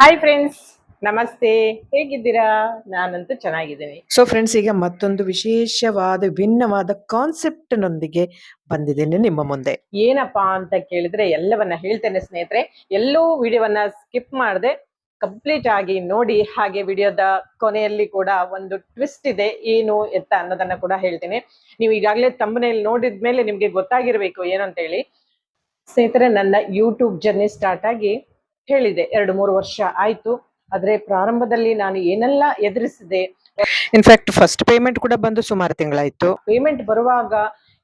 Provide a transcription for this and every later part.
Hi friends, ನಮಸ್ತೆ. ಹೇಗಿದ್ದೀರಾ? ನಾನಂತೂ ಚೆನ್ನಾಗಿದ್ದೀನಿ. ಸೊ ಫ್ರೆಂಡ್ಸ್, ಈಗ ಮತ್ತೊಂದು ವಿಶೇಷವಾದ ಭಿನ್ನವಾದ ಕಾನ್ಸೆಪ್ಟ್ ನೊಂದಿಗೆ ಬಂದಿದ್ದೇನೆ ನಿಮ್ಮ ಮುಂದೆ. ಏನಪ್ಪಾ ಅಂತ ಕೇಳಿದ್ರೆ ಎಲ್ಲವನ್ನ ಹೇಳ್ತೇನೆ ಸ್ನೇಹಿತರೆ. ಎಲ್ಲೂ ವಿಡಿಯೋವನ್ನ ಸ್ಕಿಪ್ ಮಾಡದೆ ಕಂಪ್ಲೀಟ್ ಆಗಿ ನೋಡಿ. ಹಾಗೆ ವಿಡಿಯೋದ ಕೊನೆಯಲ್ಲಿ ಕೂಡ ಒಂದು ಟ್ವಿಸ್ಟ್ ಇದೆ, ಏನು ಎತ್ತ ಅನ್ನೋದನ್ನ ಕೂಡ ಹೇಳ್ತೇನೆ. ನೀವು ಈಗಾಗಲೇ ತಮ್ಮನೇಲಿ ನೋಡಿದ್ಮೇಲೆ ನಿಮ್ಗೆ ಗೊತ್ತಾಗಿರ್ಬೇಕು ಏನಂತ ಹೇಳಿ. ಸ್ನೇಹಿತರೆ, ನನ್ನ ಯೂಟ್ಯೂಬ್ ಜರ್ನಿ ಸ್ಟಾರ್ಟ್ ಆಗಿ ಹೇಳಿದೆ 2-3 ವರ್ಷ ಆಯ್ತು. ಆದ್ರೆ ಪ್ರಾರಂಭದಲ್ಲಿ ನಾನು ಏನೆಲ್ಲ ಎದುರಿಸಿದೆ, ಇನ್ಫ್ಯಾಕ್ಟ್ ಫಸ್ಟ್ ಪೇಮೆಂಟ್ ಕೂಡ ಬಂದು ಸುಮಾರು ತಿಂಗಳಾಯ್ತು. ಪೇಮೆಂಟ್ ಬರುವಾಗ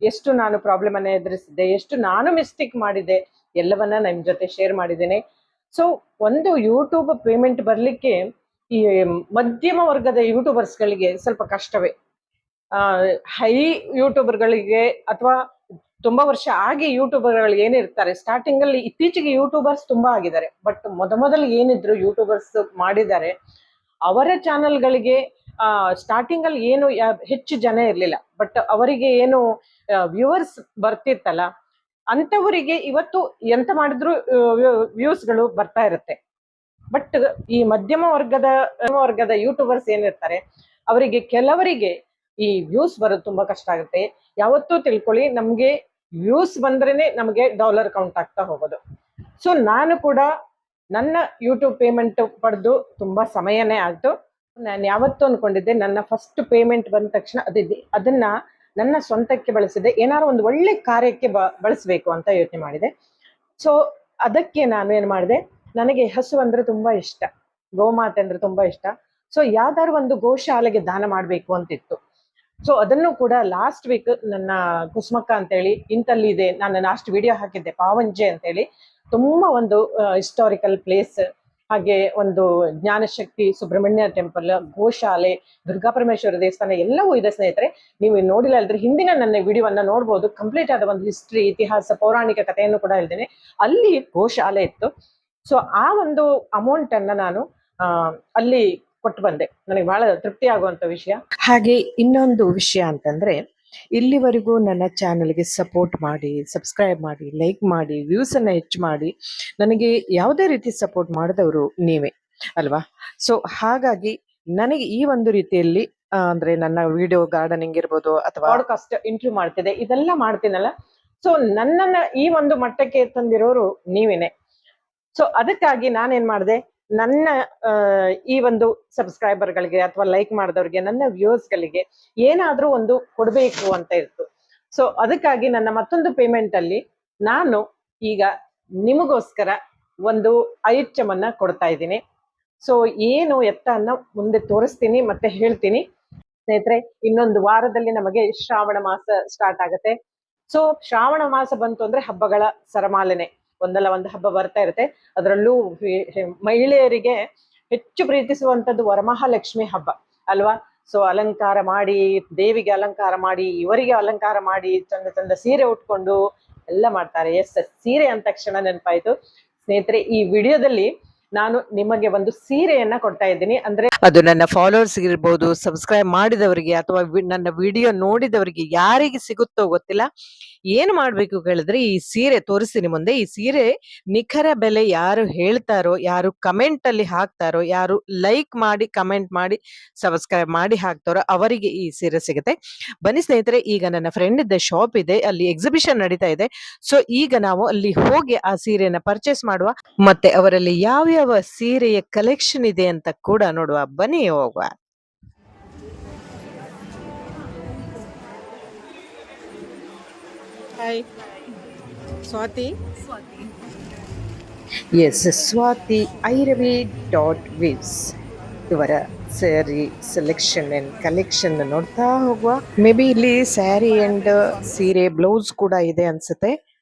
ಎಷ್ಟು ನಾನು ಪ್ರಾಬ್ಲಮ್ ಅನ್ನ ಎದುರಿಸಿದೆ, ಎಷ್ಟು ನಾನು ಮಿಸ್ಟೇಕ್ ಮಾಡಿದೆ, ಎಲ್ಲವನ್ನ ನಿಮ್ ಜೊತೆ ಶೇರ್ ಮಾಡಿದ್ದೇನೆ. ಸೊ ಒಂದು ಯೂಟ್ಯೂಬ್ ಪೇಮೆಂಟ್ ಬರ್ಲಿಕ್ಕೆ ಈ ಮಧ್ಯಮ ವರ್ಗದ ಯೂಟ್ಯೂಬರ್ಸ್ ಗಳಿಗೆ ಸ್ವಲ್ಪ ಕಷ್ಟವೇ. ಹೈ ಯೂಟ್ಯೂಬರ್ಗಳಿಗೆ ಅಥವಾ ತುಂಬಾ ವರ್ಷ ಆಗಿ ಯೂಟ್ಯೂಬರ್ಗಳು ಏನಿರ್ತಾರೆ, ಸ್ಟಾರ್ಟಿಂಗ್ ಅಲ್ಲಿ ಇತ್ತೀಚೆಗೆ ಯೂಟ್ಯೂಬರ್ಸ್ ತುಂಬಾ ಆಗಿದ್ದಾರೆ. ಬಟ್ ಮೊದಲು ಏನಿದ್ರು ಯೂಟ್ಯೂಬರ್ಸ್ ಮಾಡಿದ್ದಾರೆ, ಅವರ ಚಾನೆಲ್ಗಳಿಗೆ ಸ್ಟಾರ್ಟಿಂಗ್ ಅಲ್ಲಿ ಏನು ಹೆಚ್ಚು ಜನ ಇರ್ಲಿಲ್ಲ. ಬಟ್ ಅವರಿಗೆ ಏನು ವ್ಯೂವರ್ಸ್ ಬರ್ತಿತ್ತಲ್ಲ, ಅಂತವರಿಗೆ ಇವತ್ತು ಎಂತ ಮಾಡಿದ್ರು ವ್ಯೂಸ್ಗಳು ಬರ್ತಾ ಇರುತ್ತೆ. ಬಟ್ ಈ ಮಧ್ಯಮ ವರ್ಗದ ಯೂಟ್ಯೂಬರ್ಸ್ ಏನಿರ್ತಾರೆ, ಅವರಿಗೆ ಕೆಲವರಿಗೆ ಈ ವ್ಯೂಸ್ ಬರೋದು ತುಂಬಾ ಕಷ್ಟ ಆಗುತ್ತೆ. ಯಾವತ್ತೂ ತಿಳ್ಕೊಳ್ಳಿ, ನಮ್ಗೆ ವ್ಯೂಸ್ ಬಂದ್ರೇನೆ ನಮಗೆ ಡಾಲರ್ ಕೌಂಟ್ ಆಗ್ತಾ ಹೋಗೋದು. ಸೊ ನಾನು ಕೂಡ ನನ್ನ ಯೂಟ್ಯೂಬ್ ಪೇಮೆಂಟ್ ಪಡೆದು ತುಂಬಾ ಸಮಯನೇ ಆಯ್ತು. ನಾನು ಯಾವತ್ತೂ ಅನ್ಕೊಂಡಿದ್ದೆ ನನ್ನ ಫಸ್ಟ್ ಪೇಮೆಂಟ್ ಬಂದ ತಕ್ಷಣ ಅದನ್ನ ನನ್ನ ಸ್ವಂತಕ್ಕೆ ಬಳಸಿದೆ, ಏನಾದ್ರು ಒಂದು ಒಳ್ಳೆ ಕಾರ್ಯಕ್ಕೆ ಬಳಸಬೇಕು ಅಂತ ಯೋಚನೆ ಮಾಡಿದೆ. ಸೊ ಅದಕ್ಕೆ ನಾನು ಏನ್ ಮಾಡಿದೆ, ನನಗೆ ಹಸು ಅಂದ್ರೆ ತುಂಬಾ ಇಷ್ಟ, ಗೋಮಾತೆ ಅಂದ್ರೆ ತುಂಬಾ ಇಷ್ಟ. ಸೊ ಯಾವ್ದಾದ್ರು ಒಂದು ಗೋಶಾಲೆಗೆ ದಾನ ಮಾಡ್ಬೇಕು ಅಂತಿತ್ತು. ಸೊ ಅದನ್ನು ಕೂಡ ಲಾಸ್ಟ್ ವೀಕ್ ನನ್ನ ಕುಸುಮಕ್ಕ ಅಂತೇಳಿ ಇಂತಲ್ಲಿ ಇದೆ, ನಾನು ಲಾಸ್ಟ್ ವಿಡಿಯೋ ಹಾಕಿದ್ದೆ, ಪಾವಂಜೆ ಅಂತೇಳಿ. ತುಂಬಾ ಒಂದು ಹಿಸ್ಟಾರಿಕಲ್ ಪ್ಲೇಸ್, ಹಾಗೆ ಒಂದು ಜ್ಞಾನಶಕ್ತಿ ಸುಬ್ರಹ್ಮಣ್ಯ ಟೆಂಪಲ್, ಗೋಶಾಲೆ, ದುರ್ಗಾಪರಮೇಶ್ವರ ದೇವಸ್ಥಾನ ಎಲ್ಲವೂ ಇದೆ ಸ್ನೇಹಿತರೆ. ನೀವು ನೋಡಿಲ್ಲ ಅಲ್ದ್ರೆ ಹಿಂದಿನ ನನ್ನ ವಿಡಿಯೋವನ್ನ ನೋಡ್ಬೋದು. ಕಂಪ್ಲೀಟ್ ಆದ ಒಂದು ಹಿಸ್ಟ್ರಿ, ಇತಿಹಾಸ, ಪೌರಾಣಿಕ ಕಥೆಯನ್ನು ಕೂಡ ಹೇಳ್ತೇನೆ. ಅಲ್ಲಿ ಗೋಶಾಲೆ ಇತ್ತು. ಸೊ ಆ ಒಂದು ಅಮೌಂಟ್ ಅನ್ನ ನಾನು ಅಲ್ಲಿ ಕೊಟ್ಟು ಬಂದೆ. ನನಗೆ ಬಹಳ ತೃಪ್ತಿ ಆಗುವಂತ ವಿಷಯ. ಹಾಗೆ ಇನ್ನೊಂದು ವಿಷಯ ಅಂತಂದ್ರೆ, ಇಲ್ಲಿವರೆಗೂ ನನ್ನ ಚಾನೆಲ್ಗೆ ಸಪೋರ್ಟ್ ಮಾಡಿ, ಸಬ್ಸ್ಕ್ರೈಬ್ ಮಾಡಿ, ಲೈಕ್ ಮಾಡಿ, ವ್ಯೂಸ್ ಅನ್ನ ಹೆಚ್ಚು ಮಾಡಿ ನನಗೆ ಯಾವುದೇ ರೀತಿ ಸಪೋರ್ಟ್ ಮಾಡಿದವರು ನೀವೇ ಅಲ್ವಾ. ಸೊ ಹಾಗಾಗಿ ನನಗೆ ಈ ಒಂದು ರೀತಿಯಲ್ಲಿ ಅಂದ್ರೆ ನನ್ನ ವಿಡಿಯೋ ಗಾರ್ಡನಿಂಗ್ ಇರ್ಬೋದು ಅಥವಾ ಪಾಡ್ಕಾಸ್ಟ್ ಇಂಟರ್ವ್ಯೂ ಮಾಡ್ತಿದ್ದೆ, ಇದೆಲ್ಲ ಮಾಡ್ತೀನಲ್ಲ. ಸೊ ನನ್ನನ್ನ ಈ ಒಂದು ಮಟ್ಟಕ್ಕೆ ತಂದಿರೋರು ನೀವೇನೆ. ಸೊ ಅದಕ್ಕಾಗಿ ನಾನೇನ್ ಮಾಡಿದೆ, ನನ್ನ ಈ ಒಂದು ಸಬ್ಸ್ಕ್ರೈಬರ್ಗಳಿಗೆ ಅಥವಾ ಲೈಕ್ ಮಾಡಿದವ್ರಿಗೆ, ನನ್ನ ವ್ಯೂವರ್ಸ್ಗಳಿಗೆ ಏನಾದ್ರೂ ಒಂದು ಕೊಡ್ಬೇಕು ಅಂತ ಇತ್ತು. ಸೊ ಅದಕ್ಕಾಗಿ ನನ್ನ ಮತ್ತೊಂದು ಪೇಮೆಂಟ್ ಅಲ್ಲಿ ನಾನು ಈಗ ನಿಮಗೋಸ್ಕರ ಒಂದು ಐಟಮನ್ನ ಕೊಡ್ತಾ ಇದ್ದೀನಿ. ಸೊ ಏನು ಎತ್ತ ಅನ್ನ ಮುಂದೆ ತೋರಿಸ್ತೀನಿ ಮತ್ತೆ ಹೇಳ್ತೀನಿ ಸ್ನೇಹಿತರೆ. ಇನ್ನೊಂದು ವಾರದಲ್ಲಿ ನಮಗೆ ಶ್ರಾವಣ ಮಾಸ ಸ್ಟಾರ್ಟ್ ಆಗುತ್ತೆ. ಸೊ ಶ್ರಾವಣ ಮಾಸ ಬಂತು ಅಂದ್ರೆ ಹಬ್ಬಗಳ ಸರಮಾಲೆನೆ, ಒಂದಲ್ಲ ಒಂದು ಹಬ್ಬ ಬರ್ತಾ ಇರುತ್ತೆ. ಅದರಲ್ಲೂ ಮಹಿಳೆಯರಿಗೆ ಹೆಚ್ಚು ಪ್ರೀತಿಸುವಂತದ್ದು ವರಮಹಾಲಕ್ಷ್ಮಿ ಹಬ್ಬ ಅಲ್ವಾ. ಸೊ ಅಲಂಕಾರ ಮಾಡಿ, ದೇವಿಗೆ ಅಲಂಕಾರ ಮಾಡಿ, ಇವರಿಗೆ ಅಲಂಕಾರ ಮಾಡಿ, ಚಂದ ಚಂದ ಸೀರೆ ಉಟ್ಕೊಂಡು ಎಲ್ಲ ಮಾಡ್ತಾರೆ. ಎಸ್, ಸೀರೆ ಅಂದ ತಕ್ಷಣ ನೆನಪಾಯ್ತು ಸ್ನೇಹಿತರೆ, ಈ ವಿಡಿಯೋದಲ್ಲಿ ನಾನು ನಿಮಗೆ ಒಂದು ಸೀರೆಯನ್ನ ಕೊಡ್ತಾ ಇದ್ದೀನಿ. ಅಂದ್ರೆ ಅದು ನನ್ನ ಫಾಲೋವರ್ಸ್ ಇರ್ಬೋದು, ಸಬ್ಸ್ಕ್ರೈಬ್ ಮಾಡಿದವರಿಗೆ ಅಥವಾ ನನ್ನ ವಿಡಿಯೋ ನೋಡಿದವರಿಗೆ ಯಾರಿಗೆ ಸಿಗುತ್ತೋ ಗೊತ್ತಿಲ್ಲ. ಏನು ಮಾಡ್ಬೇಕು ಹೇಳಿದ್ರೆ, ಈ ಸೀರೆ ತೋರಿಸ್ತೀನಿ ಮುಂದೆ. ಈ ಸೀರೆ ನಿಖರ ಬೆಲೆ ಯಾರು ಹೇಳ್ತಾರೋ, ಯಾರು ಕಮೆಂಟ್ ಅಲ್ಲಿ ಹಾಕ್ತಾರೋ, ಯಾರು ಲೈಕ್ ಮಾಡಿ, ಕಮೆಂಟ್ ಮಾಡಿ, ಸಬ್ಸ್ಕ್ರೈಬ್ ಮಾಡಿ ಹಾಕ್ತಾರೋ ಅವರಿಗೆ ಈ ಸೀರೆ ಸಿಗುತ್ತೆ. ಬನ್ನಿ ಸ್ನೇಹಿತರೆ, ಈಗ ನನ್ನ ಫ್ರೆಂಡ್ ಇದ್ದ ಶಾಪ್ ಇದೆ, ಅಲ್ಲಿ ಎಕ್ಸಿಬಿಷನ್ ನಡೀತಾ ಇದೆ. ಸೊ ಈಗ ನಾವು ಅಲ್ಲಿ ಹೋಗಿ ಆ ಸೀರೆನ ಪರ್ಚೇಸ್ ಮಾಡುವ, ಮತ್ತೆ ಅವರಲ್ಲಿ ಯಾವ್ಯಾವ ಸೀರೆಯ ಕಲೆಕ್ಷನ್ ಇದೆ ಅಂತ ಕೂಡ ನೋಡುವ. ಬನ್ನಿ ಹೋಗುವ. ಹಾಯ್ ಸ್ವಾತಿ. ಎಸ್, ಸ್ವಾತಿ ಐರವಿ .viz ಇವರ ಸ್ಯಾರಿ ಸೆಲೆಕ್ಷನ್ ಅಂಡ್ ಕಲೆಕ್ಷನ್ ನೋಡ್ತಾ ಹೋಗುವ. ಮೇ ಬಿ ಇಲ್ಲಿ ಸ್ಯಾರಿ ಅಂಡ್ ಸೀರೆ ಬ್ಲೌಸ್ ಕೂಡ ಇದೆ ಅನ್ಸುತ್ತೆ.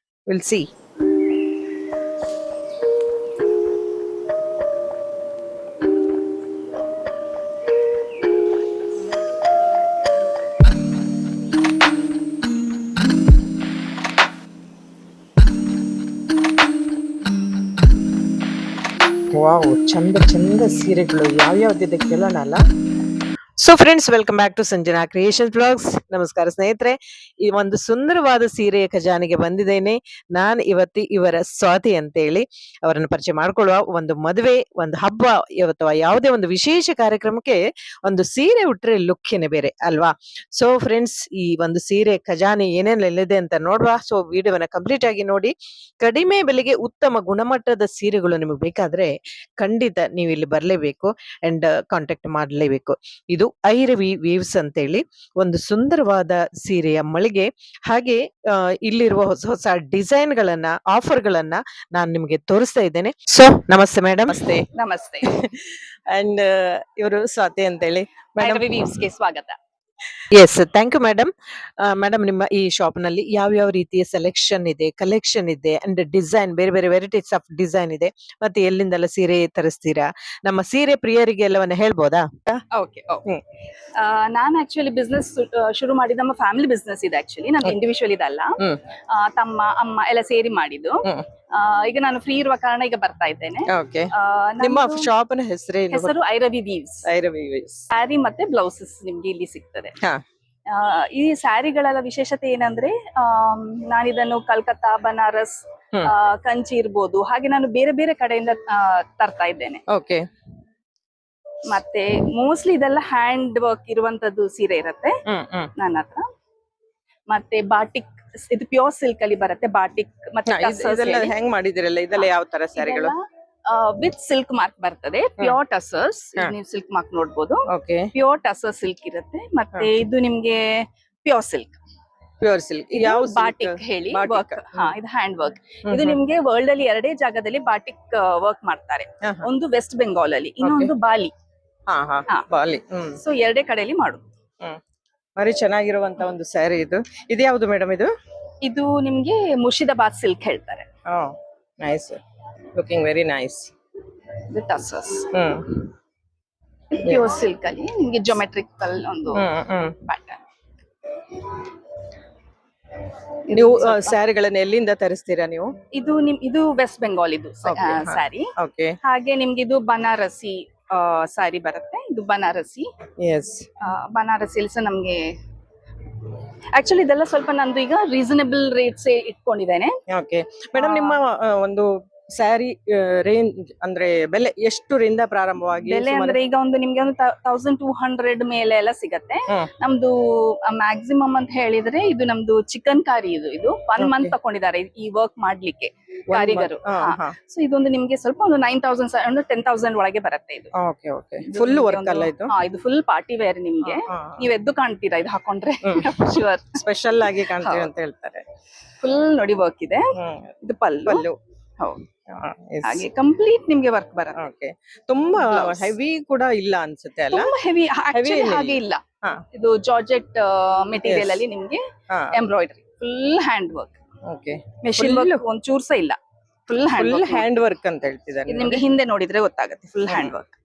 Will see. ವಾವ್, ಚಂದ ಚಂದ ಸೀರೆಗಳು ಯಾವ್ಯಾವ್ದಿದೆ ಕೇಳೋಣ ಅಲ್ಲ. So friends, welcome back to Sanjana creation blogs. ನಮಸ್ಕಾರ ಸ್ನೇಹಿತರೆ, ಈ ಒಂದು ಸುಂದರವಾದ ಸೀರೆಯ ಖಜಾನೆಗೆ ಬಂದಿದ್ದೇನೆ. ನಾನು ಇವರ ಸ್ವಾತಿ ಅಂತೇಳಿ ಅವರನ್ನು ಪರಿಚಯ ಮಾಡ್ಕೊಳ್ಳುವ. ಒಂದು ಮದುವೆ, ಒಂದು ಹಬ್ಬ ಅಥವಾ ಯಾವುದೇ ಒಂದು ವಿಶೇಷ ಕಾರ್ಯಕ್ರಮಕ್ಕೆ ಒಂದು ಸೀರೆ ಉಟ್ರೆ ಲುಕ್ಕೇನೆ ಬೇರೆ ಅಲ್ವಾ? ಸೊ ಫ್ರೆಂಡ್ಸ್, ಈ ಒಂದು ಸೀರೆ ಖಜಾನೆ ಏನೇನೆಲ್ಲಿದೆ ಅಂತ ನೋಡುವ. ಸೊ ವಿಡಿಯೋವನ್ನ ಕಂಪ್ಲೀಟ್ ಆಗಿ ನೋಡಿ. ಕಡಿಮೆ ಬೆಲೆಗೆ ಉತ್ತಮ ಗುಣಮಟ್ಟದ ಸೀರೆಗಳು ನಿಮಗೆ ಬೇಕಾದ್ರೆ ಖಂಡಿತ ನೀವು ಇಲ್ಲಿ ಬರಲೇಬೇಕು ಅಂಡ್ ಕಾಂಟ್ಯಾಕ್ಟ್ ಮಾಡಲೇಬೇಕು. ಇದು ಐರವಿ ವೇವ್ಸ್ ಅಂತೇಳಿ ಒಂದು ಸುಂದರವಾದ ಸೀರೆಯ ಮಳಿಗೆ. ಹಾಗೆ ಇಲ್ಲಿರುವ ಹೊಸ ಹೊಸ ಡಿಸೈನ್ ಗಳನ್ನ, ಆಫರ್ ಗಳನ್ನ ನಾನು ನಿಮಗೆ ತೋರಿಸ್ತಾ ಇದ್ದೇನೆ. ಸೊ ನಮಸ್ತೆ ಮೇಡಮ್. ನಮಸ್ತೆ. ನಮಸ್ತೆ. ಅಂಡ್ ಇವರು ಸ್ವಾತಿ ಅಂತೇಳಿ. ಐರವಿ ವೀವ್ಸ್ಗೆ ಸ್ವಾಗತ. Yes, thank you madam. Madam, ನಿಮ್ಮ ಈ ಶಾಪ್ ನಲ್ಲಿ ಯಾವ ರೀತಿಯ ಸೆಲೆಕ್ಷನ್ ಇದೆ, ಕಲೆಕ್ಷನ್ ಇದೆ ಅಂಡ್ ಡಿಸೈನ್, ಬೇರೆ ಬೇರೆ ವೆರೈಟೀಸ್ ಆಫ್ ಡಿಸೈನ್ ಇದೆ, ಮತ್ತೆ ಎಲ್ಲಿಂದೆಲ್ಲ ಸೀರೆ ತರಿಸ್ತೀರಾ? ನಮ್ಮ ಸೀರೆ ಪ್ರಿಯರಿಗೆ ಎಲ್ಲವನ್ನ ಹೇಳ್ಬೋದಾ? ಓಕೆ. ನಾನು ಆಕ್ಚುಲಿ ಬಿಸ್ನೆಸ್ ಶುರು ಮಾಡಿದ ನಮ್ಮ ಫ್ಯಾಮಿಲಿ ಬಿಸ್ನೆಸ್ ಇದೆ. ಆಕ್ಚುಲಿ ನಾನು ಇಂಡಿವಿಜುವಲ್ ಇದಲ್ಲ, ತಮ್ಮ ಅಮ್ಮ ಎಲ್ಲ ಸೇರಿ ಮಾಡಿದ್ದು. ಈಗ ನಾನು ಫ್ರೀ ಇರುವ ಕಾರಣ ಈಗ ಬರ್ತಾ ಇದ್ದೇನೆ. ಓಕೆ. ನಿಮ್ಮ ಶಾಪ್ ನ ಹೆಸರು ಐರವಿ ವೀವ್ಸ್. ಐರವಿ ವೇವ್ಸ್. ಸ್ಯಾರಿ ಮತ್ತೆ ಬ್ಲೌಸಸ್ ನಿಮ್ಗೆ ಇಲ್ಲಿ ಸಿಗ್ತದೆ. ಹಾ. ಈ ಸ್ಯಾರಿಗಳ ವಿಶೇಷತೆ ಏನಂದ್ರೆ, ನಾನಿದನ್ನು ಕಲ್ಕತ್ತಾ, ಬನಾರಸ್, ಕಂಚಿ ಇರ್ಬೋದು, ಹಾಗೆ ನಾನು ಬೇರೆ ಬೇರೆ ಕಡೆಯಿಂದ ತರ್ತಾ ಇದ್ದೇನೆ. ಓಕೆ. ಮತ್ತೆ ಮೋಸ್ಟ್ಲಿ ಇದೆಲ್ಲ ಹ್ಯಾಂಡ್ ವರ್ಕ್ ಇರುವಂತದ್ದು ಸೀರೆ ಇರತ್ತೆ ನನ್ನ ಹತ್ರ. ಮತ್ತೆ ಬಾಟಿಕ್, ಇದು ಪ್ಯೂರ್ ಸಿಲ್ಕ್ ಅಲ್ಲಿ ಬರುತ್ತೆ. ಬಾಟಿಕ್ ಮತ್ತೆ ಇದೆಲ್ಲ ಹೆಂಗ್ ಮಾಡಿದಿರಲ್ಲ, ಇದೆಲ್ಲ ಯಾವ ತರ ಸ್ಯಾರಿಗಳು? ವಿತ್ ಸಿಲ್ಕ್ ಮಾರ್ಕ್ ಬರ್ತದೆ. ಪ್ಯೂರ್ ಟಸರ್ಸ್, ನೀವು ಸಿಲ್ಕ್ ಮಾರ್ಕ್ ನೋಡ್ಬೋದು. ಓಕೆ. ಪ್ಯೂರ್ ಟಸರ್ ಸಿಲ್ಕ್ ಇರುತ್ತೆ. ಮತ್ತೆ ಇದು ನಿಮ್ಗೆ ಪ್ಯೂರ್ ಸಿಲ್ಕ್. ಪ್ಯೂರ್ ಸಿಲ್ಕ್ ಯಾವ ಬಾಟಿಕ್ ಹೇಳಿ ವರ್ಕ್. ಇದು ಹ್ಯಾಂಡ್ ವರ್ಕ್. ಇದು ನಿಮ್ಗೆ ವರ್ಲ್ಡ್ ಅಲ್ಲಿ 2 ಜಾಗದಲ್ಲಿ ಬಾಟಿಕ್ ವರ್ಕ್ ಮಾಡ್ತಾರೆ. ಒಂದು ವೆಸ್ಟ್ ಬೆಂಗಾಲ್ ಅಲ್ಲಿ, ಇನ್ನೊಂದು ಬಾಲಿ. ಬಾಲಿ. ಸೊ 2 ಕಡೆಯಲ್ಲಿ ಮಾಡುದು. ಭಾರಿ ಚೆನ್ನಾಗಿರುವಂತ ಒಂದು ಸ್ಯಾರಿ ಇದು. ಇದು ಯಾವುದು ಮೇಡಮ್? ಇದು ನಿಮ್ಗೆ ಮುರ್ಷಿದಾಬಾದ್ ಸಿಲ್ಕ್ ಹೇಳ್ತಾರೆ. Nice, looking very nice. With tussars. Pure silk ಅಲ್ಲಿ ನಿಮ್ಗೆ ಜೊಮೆಟ್ರಿಕಲ್ ಒಂದು ಪ್ಯಾಟರ್ನ್. ನೀವು ಸ್ಯಾರಿಗಳನ್ನ ಎಲ್ಲಿಂದ ತರಿಸ್ತೀರಾ ನೀವು? ಇದು ವೆಸ್ಟ್ ಬೆಂಗಾಲ್ ಇದು ಸ್ಯಾರಿ. ಓಕೆ. ಹಾಗೆ ನಿಮ್ಗೆ ಇದು ಬನಾರಸಿ ಸ್ಯಾರಿ ಬರುತ್ತೆ. ಇದು ಬನಾರಸಿ. ಎಸ್. ಬನಾರಸಿಲಿ ಸಹ ನಮ್ಗೆ ಆಕ್ಚುಲಿ ಇದೆಲ್ಲ ಸ್ವಲ್ಪ ನಂದು ಈಗ ರೀಸನಬಲ್ ರೇಟ್ಸ್ ಇಟ್ಕೊಂಡಿದ್ದೇನೆ. ಓಕೆ ಮೇಡಮ್, ನಿಮ್ಮ ಒಂದು ಸ್ಯಾರಿ ರೇಂಜ್ ಅಂದ್ರೆ ಬೆಲೆ ಎಷ್ಟರಿಂದ ಪ್ರಾರಂಭವಾಗಿ? ಬೆಲೆ ಅಂದ್ರೆ ಈಗ ನಿಮ್ಗೆ 1200 ಮೇಲೆ ಎಲ್ಲ ಸಿಗತ್ತೆ. ನಮ್ದು ಮ್ಯಾಕ್ಸಿಮಮ್ ಅಂತ ಹೇಳಿದ್ರೆ ಇದು ನಮ್ದು ಚಿಕನ್ ಕಾರಿ. ಇದು 1 ಮಂತ್ ತಕೊಂಡಿದ್ದಾರೆ ಈ ವರ್ಕ್ ಮಾಡ್ಲಿಕ್ಕೆ ಕಾರಿಗರು. ಸೊ ಇದೊಂದು ನಿಮ್ಗೆ ಸ್ವಲ್ಪ ಒಂದು 9000 10,000 ಒಳಗೆ ಬರುತ್ತೆ. ಇದು ಫುಲ್ ವರ್ಕ್ ಅಲ್ಲ ಇದು? ಇದು ಫುಲ್ ಪಾರ್ಟಿ ವೇರ್. ನಿಮ್ಗೆ ನೀವ್ ಎದ್ದು ಕಾಣ್ತೀರಾ ಇದು ಹಾಕೊಂಡ್ರೆ. ಶೂರ್, ಸ್ಪೆಷಲ್ ಆಗಿ ಕಾಣ್ತೀವಿ ಅಂತ ಹೇಳ್ತಾರೆ. ಫುಲ್ ನೋಡಿ ವರ್ಕ್ ಇದೆ. ಇದು ಪಲ್ಲು. ಹೌದು. ಹಾಗೆ ಕಂಪ್ಲೀಟ್ ನಿಮ್ಗೆ ವರ್ಕ್ ಬರುತ್ತೆ. ತುಂಬಾ ಹೆವಿ ಕೂಡ ಇಲ್ಲ ಅನ್ಸುತ್ತೆ ಅಲ್ಲ? ತುಂಬಾ ಹೆವಿ ಹಾಗೆ ಇಲ್ಲ. ಇದು ಜಾರ್ಜೆಟ್ ಮೆಟೀರಿಯಲ್ ಅಲ್ಲಿ ನಿಮ್ಗೆ embroidery, full hand work. Machine work ಒಂಚೂರು ಸಹ ಇಲ್ಲ. ಫುಲ್ ಹ್ಯಾಂಡ್ ವರ್ಕ್ ಅಂತ ಹೇಳ್ತಿದ್ದಾರೆ. ನಿಮ್ಗೆ ಹಿಂದೆ ನೋಡಿದ್ರೆ ಗೊತ್ತಾಗುತ್ತೆ ಫುಲ್ ಹ್ಯಾಂಡ್ ವರ್ಕ್.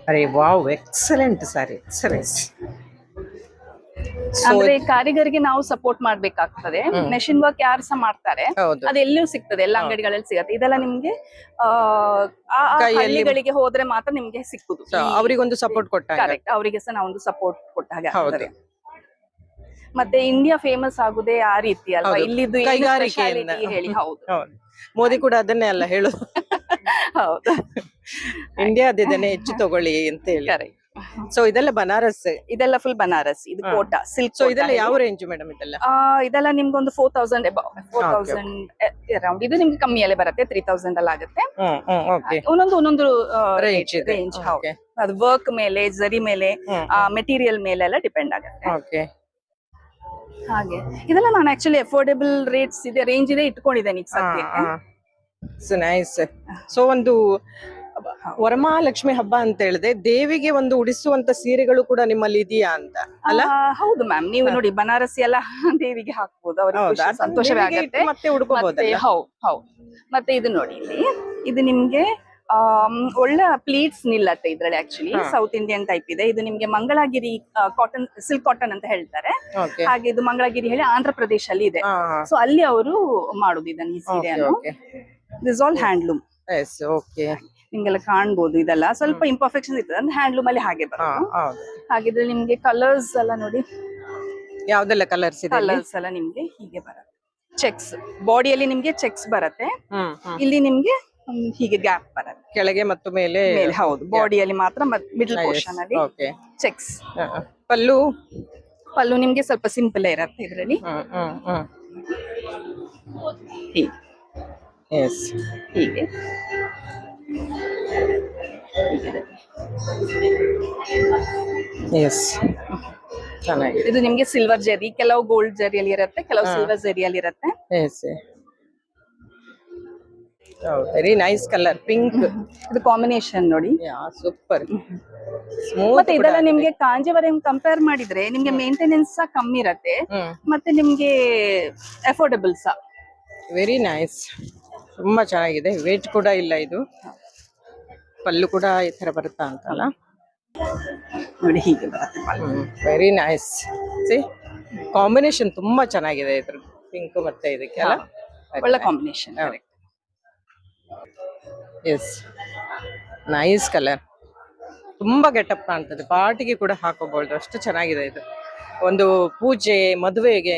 ಅರೆ ವಾವ್, ಎಕ್ಸಲೆಂಟ್ ಸಾರಿ, ಎಕ್ಸಲೆಂಟ್. ಅಂದ್ರೆ ಕಾರಿಗರಿಗೆ ನಾವು ಸಪೋರ್ಟ್ ಮಾಡ್ಬೇಕಾಗ್ತದೆ. ಮೆಷಿನ್ ವರ್ಕ್ ಯಾರು ಸಹ ಮಾಡ್ತಾರೆ, ಅದೆಲ್ಲೂ ಸಿಗ್ತದೆ, ಎಲ್ಲ ಅಂಗಡಿಗಳಲ್ಲಿ ಸಿಗತ್ತೆ. ಇದೆಲ್ಲ ನಿಮ್ಗೆ ಹಳ್ಳಿಗಳಿಗೆ ಹೋದ್ರೆ ಮಾತ್ರ ನಿಮ್ಗೆ ಸಿಕ್ಕುದು. ಅವರಿಗೊಂದು ಸಪೋರ್ಟ್ ಕೊಟ್ಟ. ಕರೆಕ್ಟ್, ಅವರಿಗೆ ಸಹ ನಾವೊಂದು ಸಪೋರ್ಟ್ ಕೊಟ್ಟ ಹಾಗೆ ಆಗ್ತದೆ. ಮತ್ತೆ ಇಂಡಿಯಾ ಫೇಮಸ್ ಆಗುದೇ ಆ ರೀತಿ ಅಲ್ವಾ? ಇಲ್ಲಿದ್ದು ಕೈಗಾರಿಕೆಯಿಂದ ಹೇಳಿ. ಹೌದು, ಮೋದಿ ಕೂಡ ಅದನ್ನೇ ಅಲ್ಲ ಹೇಳುದು. ಹೌದು, ಇಂಡಿಯಾದಿದನ್ನೇ ಹೆಚ್ಚು ತಗೊಳ್ಳಿ ಅಂತ ಹೇಳಿ. ಕರೆಕ್ಟ್. ಸೊ ಇದೆಲ್ಲ ಬನಾರಸ್? ಇದೆಲ್ಲ ಫುಲ್ ಬನಾರಸ್. ಇದು ಕೋಟಾ ಸಿಲ್ಕ್. ಸೊ ಇದೆಲ್ಲ ಯಾವ ರೇಂಜ್ ಮೇಡಮ್? ಇದೆಲ್ಲ ನಿಮ್ಗೆ ಒಂದು 4000 ಅರೌಂಡ್. ಇದು ನಿಮ್ಗೆ ಕಮ್ಮಿಯಲ್ಲೇ ಬರುತ್ತೆ, 3000 ಅಲ್ಲಿ ಆಗುತ್ತೆ. ಒಂದೊಂದು ರೇಂಜ್. ಅದು ವರ್ಕ್ ಮೇಲೆ, ಜರಿ ಮೇಲೆ, ಮೆಟೀರಿಯಲ್ ಮೇಲೆ ಎಲ್ಲ ಡಿಪೆಂಡ್ ಆಗುತ್ತೆ. ಹಾಗೆ ಇದೆಲ್ಲ ನಾನು ಆಕ್ಚುಲಿ ಅಫೋರ್ಡೆಬಲ್ ರೇಟ್ಸ್ ಇದೆ, ರೇಂಜ್ ಇದೆ ಇಟ್ಕೊಂಡಿದ್ದೇನೆ ಈಗ ಸದ್ಯಕ್ಕೆ. So nice. ಸೊ ಒಂದು ವರಮಹಾಲಕ್ಷ್ಮಿ ಹಬ್ಬ ಅಂತ ಹೇಳಿದೆ, ದೇವಿಗೆ ಒಂದು ಉಡಿಸುವಂತ ಸೀರೆಗಳು ಕೂಡ ನಿಮ್ಮಲ್ಲಿ ಇದೆಯಾ ಅಂತ ಅಲ್ಲ? ಹೌದು ಮ್ಯಾಮ್, ನೀವು ನೋಡಿ ಬನಾರಸಿ ಎಲ್ಲ ದೇವಿಗೆ ಹಾಕ್ಬೋದು, ಅವ್ರಿಗೆ ಸಂತೋಷವೇ ಆಗುತ್ತೆ. ಮತ್ತೆ ಉಡ್ಕೋಬಹುದು. ಹೌದು. ಮತ್ತೆ ಇದು ನೋಡಿ, ಇಲ್ಲಿ ಇದು ನಿಮ್ಗೆ ಒಳ್ಳೆ ಪ್ಲೀಟ್ಸ್ ನಿಲ್ಲತ್ತೆ ಇದ್ರಲ್ಲಿ. ಆಕ್ಚುಲಿ ಸೌತ್ ಇಂಡಿಯನ್ ಟೈಪ್ ಇದೆ. ಇದು ನಿಮ್ಗೆ ಮಂಗಳಗಿರಿ ಕಾಟನ್, ಸಿಲ್ಕ್ ಕಾಟನ್ ಅಂತ ಹೇಳ್ತಾರೆ. ಹಾಗೆ ಇದು ಮಂಗಳಗಿರಿ ಹೇಳಿ ಆಂಧ್ರ ಪ್ರದೇಶ ಅಲ್ಲಿ ಇದೆ. ಸೊ ಅಲ್ಲಿ ಅವರು ಮಾಡುದು ಇದನ್ನ, ಈ ಸೀರೆಯನ್ನು. This all handloom. ನಿಮ್ಗೆಲ್ಲ ಕಾಣ್ಬೋದು. ಇದೆಲ್ಲ ಸ್ವಲ್ಪ ಇಂಪರ್ಫೆಕ್ಷನ್ ಇರ್ತದೆ ಅಂದ್ರೆ ಹ್ಯಾಂಡ್ಲೂಮ್ ಅಲ್ಲಿ ಹಾಗೆ ಬರೋದು. ಹೌದು. ಹಾಗಿದ್ರೆ ನಿಮ್ಗೆ ಕಲರ್ಸ್ ಎಲ್ಲ ನೋಡಿ, ಯಾವ್ದೆಲ್ಲ ಕಲರ್ಸ್ ಇದೆ ಇಲ್ಲಿ? ಕಲರ್ಸ್ ಎಲ್ಲ ನಿಮ್ಗೆ ಹೀಗೆ ಬರುತ್ತೆ. ಚೆಕ್ಸ್ ಬಾಡಿಯಲ್ಲಿ ನಿಮ್ಗೆ ಚೆಕ್ಸ್ ಬರುತ್ತೆ. ಹ್ಮ್ ಹ್ಮ್. ಇಲ್ಲಿ ನಿಮ್ಗೆ ಹೀಗೆ ಗ್ಯಾಪ್ ಬರುತ್ತೆ ಕೆಳಗೆ ಮತ್ತು ಮೇಲೆ. ಮೇಲೆ. ಹೌದು, ಬಾಡಿಯಲ್ಲಿ ಮಾತ್ರ ಮಿಡಲ್ ಪೋರ್ಷನ್ ಅಲ್ಲಿ ಓಕೆ. ಚೆಕ್ಸ್. ಪಲ್ಲು ಪಲ್ಲು ನಿಮ್ಗೆ ಸ್ವಲ್ಪ ಸಿಂಪಲ್ ಇರತ್ತೆ ಇದರಲ್ಲಿ. ಹೀಗೆ ಎಸ್. ಹೀಗೆ ಎಸ್, ಚೆನ್ನಾಗಿದೆ. ಇದು ನಿಮ್ಗೆ ಸಿಲ್ವರ್ ಜರಿ, ಕೆಲವು ಗೋಲ್ಡ್ ಜರಿಯಲ್ಲಿ ಇರುತ್ತೆ, ಕೆಲವು ಸಿಲ್ವರ್ ಜರಿಯಲ್ಲಿ ಇರುತ್ತೆ. Yes, very nice colour, pink. ಇದು ಕಾಂಬಿನೇಷನ್ ನೋಡಿ, ಸೂಪರ್. ಮತ್ತೆ ಇದೆಲ್ಲ ನಿಮ್ಗೆ ಕಾಂಜೀವರಂ ಕಂಪೇರ್ ಮಾಡಿದ್ರೆ ನಿಮ್ಗೆ ಮೇಂಟೆನೆನ್ಸ್ ಸಹ ಕಮ್ಮಿ ಇರತ್ತೆ, ಮತ್ತೆ ನಿಮ್ಗೆ ಅಫೋರ್ಡಬಲ್ ಸಹ. ವೆರಿ ನೈಸ್, ತುಂಬಾ ಚೆನ್ನಾಗಿದೆ. ವೇಟ್ ಕೂಡ ಇಲ್ಲ ಇದು. ಪಲ್ಲು ಕೂಡ ಈ ತರ ಬರುತ್ತಾ ಅಂತಲ್ಲ ನೋಡಿ, ಹೀಗೆ ಬರುತ್ತೆ pallu. Very nice. See, combination ತುಂಬಾ ಚೆನ್ನಾಗಿದೆ ಇದ್ರ, ಪಿಂಕ್ ಮತ್ತೆ ಇದಕ್ಕೆಲ್ಲ ಒಳ್ಳೆ ಕಾಂಬಿನೇಷನ್. Yes, nice colour. ತುಂಬಾ ಗೆಟಪ್ ಕಾಣ್ತದೆ, ಪಾರ್ಟಿಗೆ ಕೂಡ ಹಾಕೋಬಹುದು, ಅಷ್ಟು ಚೆನ್ನಾಗಿದೆ ಇದು. ಒಂದು ಪೂಜೆ, ಮದುವೆಗೆ,